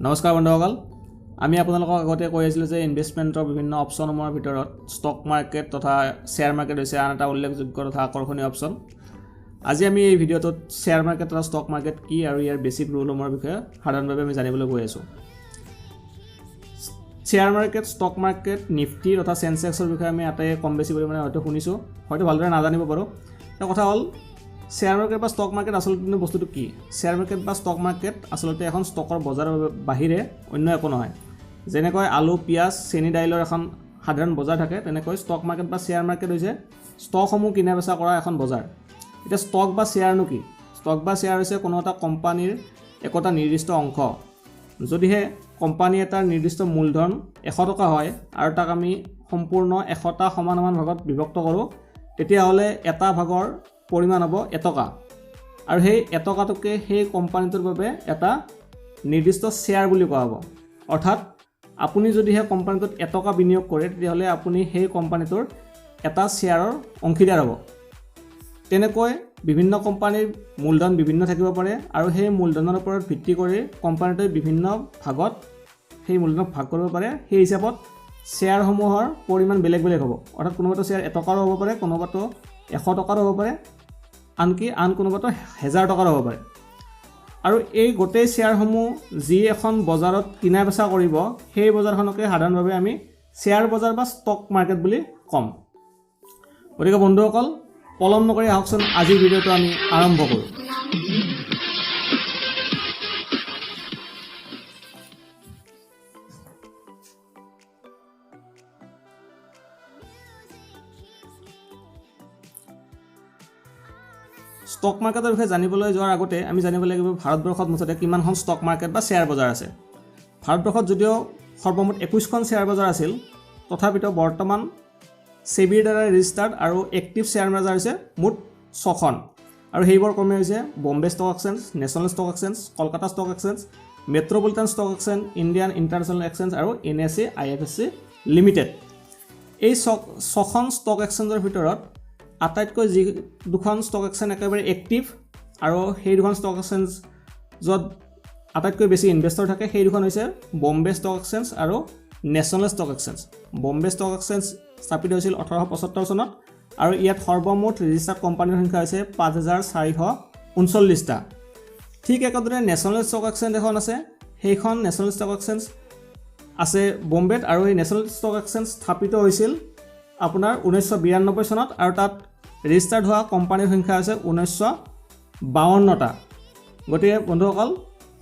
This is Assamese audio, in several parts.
নমস্কাৰ বন্ধুসকল, আমি আপোনালোকক আগতে কৈ আছিলোঁ যে ইনভেষ্টমেণ্টৰ বিভিন্ন অপশ্যনসমূহৰ ভিতৰত ষ্টক মাৰ্কেট তথা শ্বেয়াৰ মাৰ্কেট হৈছে আন এটা উল্লেখযোগ্য তথা আকৰ্ষণীয় অপশ্যন। আজি আমি এই ভিডিঅ'টোত শ্বেয়াৰ মাৰ্কেট তথা ষ্টক মাৰ্কেট কি আৰু ইয়াৰ বেছিক ৰুলসমূহৰ বিষয়ে সাধাৰণভাৱে আমি জানিবলৈ গৈ আছোঁ। Share market, stock market, Nifty তথা চেনচেক্সৰ বিষয়ে আমি আটাই কম বেছি পৰিমাণে হয়তো শুনিছোঁ, হয়তো ভালদৰে নাজানিব পাৰোঁ। এটা কথা হ'ল, শ্বেয়াৰ মাৰ্কেট বা ষ্টক মাৰ্কেট আচলতে বস্তুটো কি? শ্বেয়াৰ মাৰ্কেট বা ষ্টক মাৰ্কেট আচলতে এখন ষ্টকৰ বজাৰৰ বাহিৰে অন্য একো নহয়। যেনেকৈ আলু, পিঁয়াজ, চেনি, দাইলৰ এখন সাধাৰণ বজাৰ থাকে, তেনেকৈ ষ্টক মাৰ্কেট বা শ্বেয়াৰ মাৰ্কেট হৈছে ষ্টকসমূহ কিনা বেচা কৰা এখন বজাৰ। এতিয়া ষ্টক বা শ্বেয়াৰনো কি? ষ্টক বা শ্বেয়াৰ হৈছে কোনো এটা কোম্পানীৰ একোটা নিৰ্দিষ্ট অংশ। যদিহে কোম্পানী এটাৰ নিৰ্দিষ্ট মূলধন 100 টকা হয় আৰু তাক আমি সম্পূৰ্ণ 100টা সমান সমান ভাগত বিভক্ত কৰোঁ, তেতিয়াহ'লে এটা ভাগৰ পৰিমাণ হ'ব এটকা, আৰু সেই এটকাটোকে সেই কোম্পানীটোৰ বাবে এটা নিৰ্দিষ্ট শ্বেয়াৰ বুলি কোৱা হ'ব। অৰ্থাৎ আপুনি যদিহে কোম্পানীটোত এটকা বিনিয়োগ কৰে, তেতিয়াহ'লে আপুনি সেই কোম্পানীটোৰ এটা শ্বেয়াৰৰ অংশীদাৰ হ'ব। তেনেকৈ বিভিন্ন কোম্পানীৰ মূলধন বিভিন্ন থাকিব পাৰে, আৰু সেই মূলধনৰ ওপৰত ভিত্তি কৰি কোম্পানীটোৱে বিভিন্ন ভাগত সেই মূলধনক ভাগ কৰিব পাৰে। সেই হিচাপত শ্বেয়াৰসমূহৰ পৰিমাণ বেলেগ বেলেগ হ'ব। অৰ্থাৎ কোনোবাটো শ্বেয়াৰ এটকাৰো হ'ব পাৰে, কোনোবাটো 100 টকাৰো হ'ব পাৰে, আনকি আন কোনোবাটো 1000 টকাৰো হ'ব পাৰে। আৰু এই গোটেই শ্বেয়াৰসমূহ যি এখন বজাৰত কিনা বেচা কৰিব, সেই বজাৰখনকে সাধাৰণভাৱে আমি শ্বেয়াৰ বজাৰ বা ষ্টক মাৰ্কেট বুলি ক'ম। গতিকে বন্ধুসকল, পলম নকৰি আহকচোন আজিৰ ভিডিঅ'টো আমি আৰম্ভ কৰোঁ। ষ্টক মাৰ্কেটৰ বিষয়ে জানিবলৈ যোৱাৰ আগতে আমি জানিব লাগিব ভাৰতবৰ্ষত মুঠতে কিমানখন ষ্টক মাৰ্কেট বা শ্বেয়াৰ বজাৰ আছে। ভাৰতবৰ্ষত যদিও সৰ্বমুঠ 21খন শ্বেয়াৰ বজাৰ আছিল, তথাপিতো বৰ্তমান সেবিৰ দ্বাৰা ৰেজিষ্টাৰ্ড আৰু এক্টিভ শ্বেয়াৰ বজাৰ হৈছে মুঠ 6খন, আৰু সেইবোৰ ক্ৰমে হৈছে Bombay stock exchange, national stock exchange, Kolkata stock exchange, metropolitan stock exchange, Indian international exchange আৰু NSE IFSC লিমিটেড। এই 6খন ষ্টক এক্সচেঞ্জৰ ভিতৰত আটাইতকৈ যি দুখন ষ্টক এক্সচেঞ্জ একেবাৰে এক্টিভ আৰু সেই দুখন ষ্টক এক্সচেঞ্জ য'ত আটাইতকৈ বেছি ইনভেষ্টৰ থাকে, সেই দুখন হৈছে বম্বে ষ্টক এক্সচেঞ্জ আৰু national stock exchange. Bombay stock exchange স্থাপিত হৈছিল 1875 চনত, আৰু ইয়াত সৰ্বমুঠ ৰেজিষ্টাৰ্ড কোম্পানীৰ সংখ্যা হৈছে 5439টা। ঠিক একেদৰে নেশ্যনেল ষ্টক এক্সচেঞ্জ এখন আছে, সেইখন নেশ্যনেল ষ্টক এক্সচেঞ্জ আছে বম্বেত, আৰু এই নেশ্যনেল ষ্টক এক্সচেঞ্জ স্থাপিত হৈছিল আপোনাৰ 1992 চনত, আৰু তাত ৰেজিষ্টাৰ্ড হোৱা কোম্পানীৰ সংখ্যা হৈছে 1952টা। গতিকে বন্ধুসকল,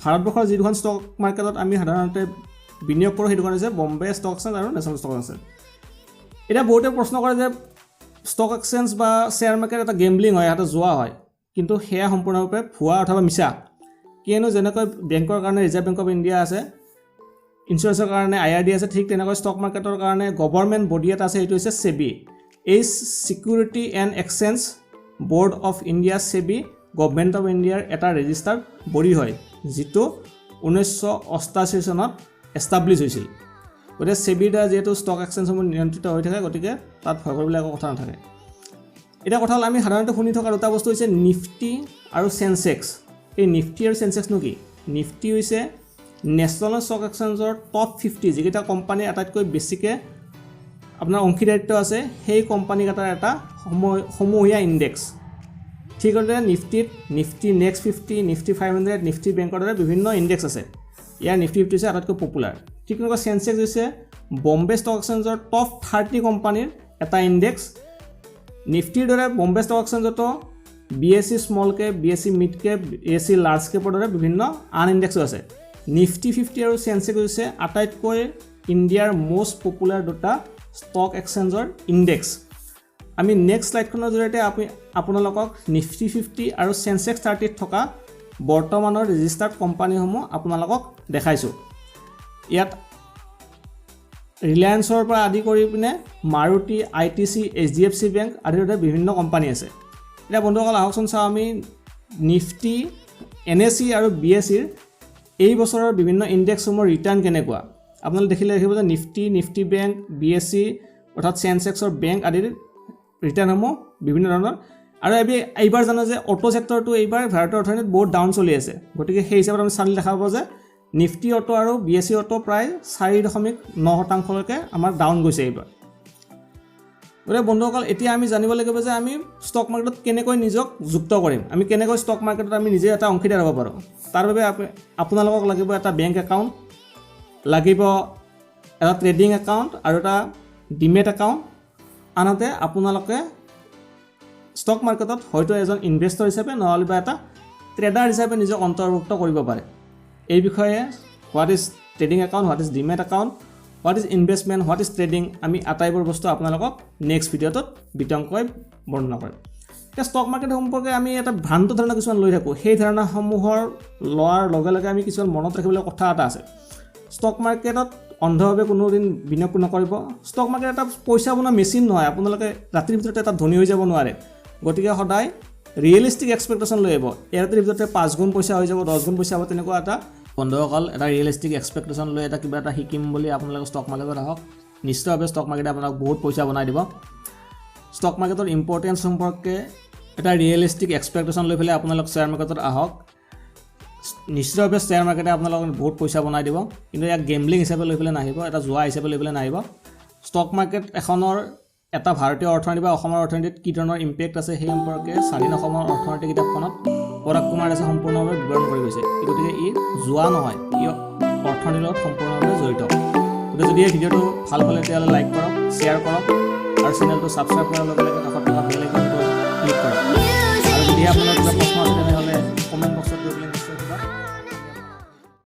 ভাৰতবৰ্ষৰ যি দুখন ষ্টক মাৰ্কেটত আমি সাধাৰণতে বিনিয়োগ কৰোঁ, সেই দুখন হৈছে বম্বে ষ্টক এক্সচেঞ্জ আৰু নেশ্যনেল ষ্টক এক্সচেঞ্জ। এতিয়া বহুতে প্ৰশ্ন কৰে যে ষ্টক এক্সচেঞ্জ বা শ্বেয়াৰ মাৰ্কেট এটা গেম্বলিং হয়, এটা যোৱা হয়, কিন্তু সেয়া সম্পূৰ্ণৰূপে ভুৱা অথবা মিছা। কিয়নো যেনেকৈ বেংকৰ কাৰণে ৰিজাৰ্ভ বেংক অফ ইণ্ডিয়া আছে, ইঞ্চুৰেঞ্চৰ কাৰণে IRD আছে, ঠিক তেনেকৈ ষ্টক মাৰ্কেটৰ কাৰণে গভৰ্ণমেণ্ট বডি এটা আছে, সেইটো হৈছে SEBI। এই security and exchange board of India SEBI government of ইণ্ডিয়াৰ এটা ৰেজিষ্টাৰ্ড বডি হয়, যিটো 1988 চনত এষ্টাব্লিছ হৈছিল। গতিকে SEBIৰ দ্বাৰা যিহেতু ষ্টক এক্সচেঞ্জসমূহ নিয়ন্ত্ৰিত হৈ থাকে, গতিকে তাত ভয় কৰিবলৈ একো কথা নাথাকে। এতিয়া কথা হ'ল, আমি সাধাৰণতে শুনি থকা দুটা বস্তু হৈছে নিফটি আৰু চেনচেক্স। এই নিফটি আৰু চেনচেক্সনো কি? নিফটি হৈছে নেশ্যনেল ষ্টক এক্সচেঞ্জৰ টপ 50 যিকেইটা কোম্পানী আটাইতকৈ বেছিকৈ আপোনাৰ অংশীদাৰিত্ব আছে, সেই কোম্পানীকেইটাৰ এটা সমূহীয়া ইণ্ডেক্স। ঠিক তেনেদৰে নিফটিত নিফটি নেক্সট 50, নিফটি 500, নিফটি বেংকৰ দৰে বিভিন্ন ইণ্ডেক্স আছে। ইয়াৰ নিফটি 50 হৈছে আটাইতকৈ পপুলাৰ। ঠিক তেনেকুৱা চেনচেক্স হৈছে বম্বে ষ্টক এক্সচেঞ্জৰ টপ 30 কোম্পানীৰ এটা ইণ্ডেক্স। নিফটিৰ দৰে বম্বে ষ্টক এক্সচেঞ্জতো BSE small cap, BSE mid cap, BSE large কেপৰ দৰে বিভিন্ন আন ইণ্ডেক্সো আছে। নিফটি 50 আৰু চেনচেক্স হৈছে আটাইতকৈ ইণ্ডিয়াৰ মষ্ট পপুলাৰ দুটা ষ্টক এক্সচেঞ্জৰ ইণ্ডেক্স। আমি নেক্সট শ্লাইডখনৰ জৰিয়তে আপোনালোকক নিফটি 50 আৰু চেনচেক্স 30ত থকা বৰ্তমানৰ ৰেজিষ্টাৰ্ড কোম্পানীসমূহ আপোনালোকক দেখাইছোঁ। ইয়াত ৰিলায়েন্সৰ পৰা আদি কৰি পিনে মাৰুতি, ITC, HDFC বেংক আদিৰ দৰে বিভিন্ন কোম্পানী আছে। এতিয়া বন্ধুসকল, আহকচোন চাওঁ আমি নিফটি, NSE আৰু BSEৰ এই বছৰৰ বিভিন্ন ইণ্ডেক্সসমূহৰ ৰিটাৰ্ণ কেনেকুৱা। আপোনালোকে দেখিলে দেখিব যে নিফটি বেংক, BSE অৰ্থাৎ চেনচেক্সৰ বেংক আদিৰ ৰিটাৰ্ণসমূহ বিভিন্ন ধৰণৰ। আৰু এইবাৰ জানো যে অটো ছেক্টৰটো এইবাৰ ভাৰতৰ অৰ্থনীতিত বহুত ডাউন চলি আছে, গতিকে সেই হিচাপত আমি চালি দেখা পাব যে নিফটি অটো আৰু BSE অটো প্ৰায় 4.9% আমাৰ ডাউন গৈছে এইবাৰ গতিকে বন্ধুসকল এতিয়া আমি জানিব লাগিব যে আমি ষ্টক মাৰ্কেটত কেনেকৈ নিজক যুক্ত কৰিম আমি কেনেকৈ ষ্টক মাৰ্কেটত আমি নিজে এটা অংশীদাৰ হ'ব পাৰোঁ তাৰ বাবে আপোনালোকক লাগিব এটা বেংক একাউণ্ট লাগিব এটা ট্ৰেডিং একাউণ্ট আৰু এটা ডিমেট একাউণ্ট আনহাতে আপোনালোকে ষ্টক মাৰ্কেটত হয়তো এজন ইনভেষ্টৰ হিচাপে নহ'লে বা এটা ট্ৰেডাৰ হিচাপে নিজক অন্তৰ্ভুক্ত কৰিব পাৰে এই বিষয়ে what is trading account what is demat account what is investment what is trading আমি আটাইবোৰ বস্তু আপোনালোকক নেক্সট ভিডিঅ'টোত বিতংকৈ বৰ্ণনা কৰিম এতিয়া ষ্টক মাৰ্কেট সম্পৰ্কে আমি এটা ভ্ৰান্ত ধাৰণা কিছুমান লৈ থাকোঁ সেই ধাৰণাসমূহৰ লোৱাৰ লগে লগে আমি কিছুমান মনত ৰাখিবলৈ কথা এটা আছে ষ্টক মাৰ্কেটত অন্ধভাৱে কোনোদিন বিনিয়োগ নকৰিব ষ্টক মাৰ্কেট এটা পইচা বনোৱা মেচিন নহয় আপোনালোকে ৰাতিৰ ভিতৰতে এটা ধনী হৈ যাব নোৱাৰে গতিকে সদায় ৰিয়েলিষ্টিক এক্সপেক্টেশ্যন লৈ আহিব ৰাতিৰ ভিতৰতে 5 গুণ পইচা হৈ যাব 10 গুণ পইচা হ'ব তেনেকুৱা এটা বন্ধুসকল এটা ৰিয়েলিষ্টিক এক্সপেক্টেশ্যন লৈ এটা কিবা এটা শিকিম বুলি আপোনালোকে ষ্টক মাৰ্কেটত আহক নিশ্চিতভাৱে ষ্টক মাৰ্কেটে আপোনাক বহুত পইচা বনাই দিব ষ্টক মাৰ্কেটৰ ইম্পৰ্টেঞ্চ সম্পৰ্কে এটা ৰিয়েলিষ্টিক এক্সপেক্টেশ্যন লৈ পেলাই আপোনালোক শ্বেয়াৰ মাৰ্কেটত আহক নিশ্চিতভাৱে শ্বেয়াৰ মাৰ্কেটে আপোনালোকক বহুত পইচা বনাই দিব কিন্তু ইয়াক গেমলিং হিচাপে লৈ পেলাই নাহিব এটা জুৱা হিচাপে লৈ পেলাই নাহিব ষ্টক মাৰ্কেট এখনৰ এটা ভাৰতীয় অৰ্থনীতি বা অসমৰ অৰ্থনীতিত কি ধৰণৰ ইম্পেক্ট আছে সেই সম্পৰ্কে স্বাধীন অসমৰ অৰ্থনীতি কিতাপখনত পৰাগ কুমাৰ দাসে সম্পূৰ্ণভাৱে বিৱৰণ কৰি গৈছে গতিকে ই জুৱা নহয় ই অৰ্থনীতিৰ লগত সম্পূৰ্ণভাৱে জড়িত গতিকে যদি এই ভিডিঅ'টো ভাল পালে তেতিয়াহ'লে লাইক কৰক শ্বেয়াৰ কৰক আৰু চেনেলটো ছাবস্ক্ৰাইব কৰাৰ লগে লগে কাষত থকা বেল আইকনটো ক্লিক কৰক আৰু যদি আপোনাৰ কিবা প্ৰশ্ন আছে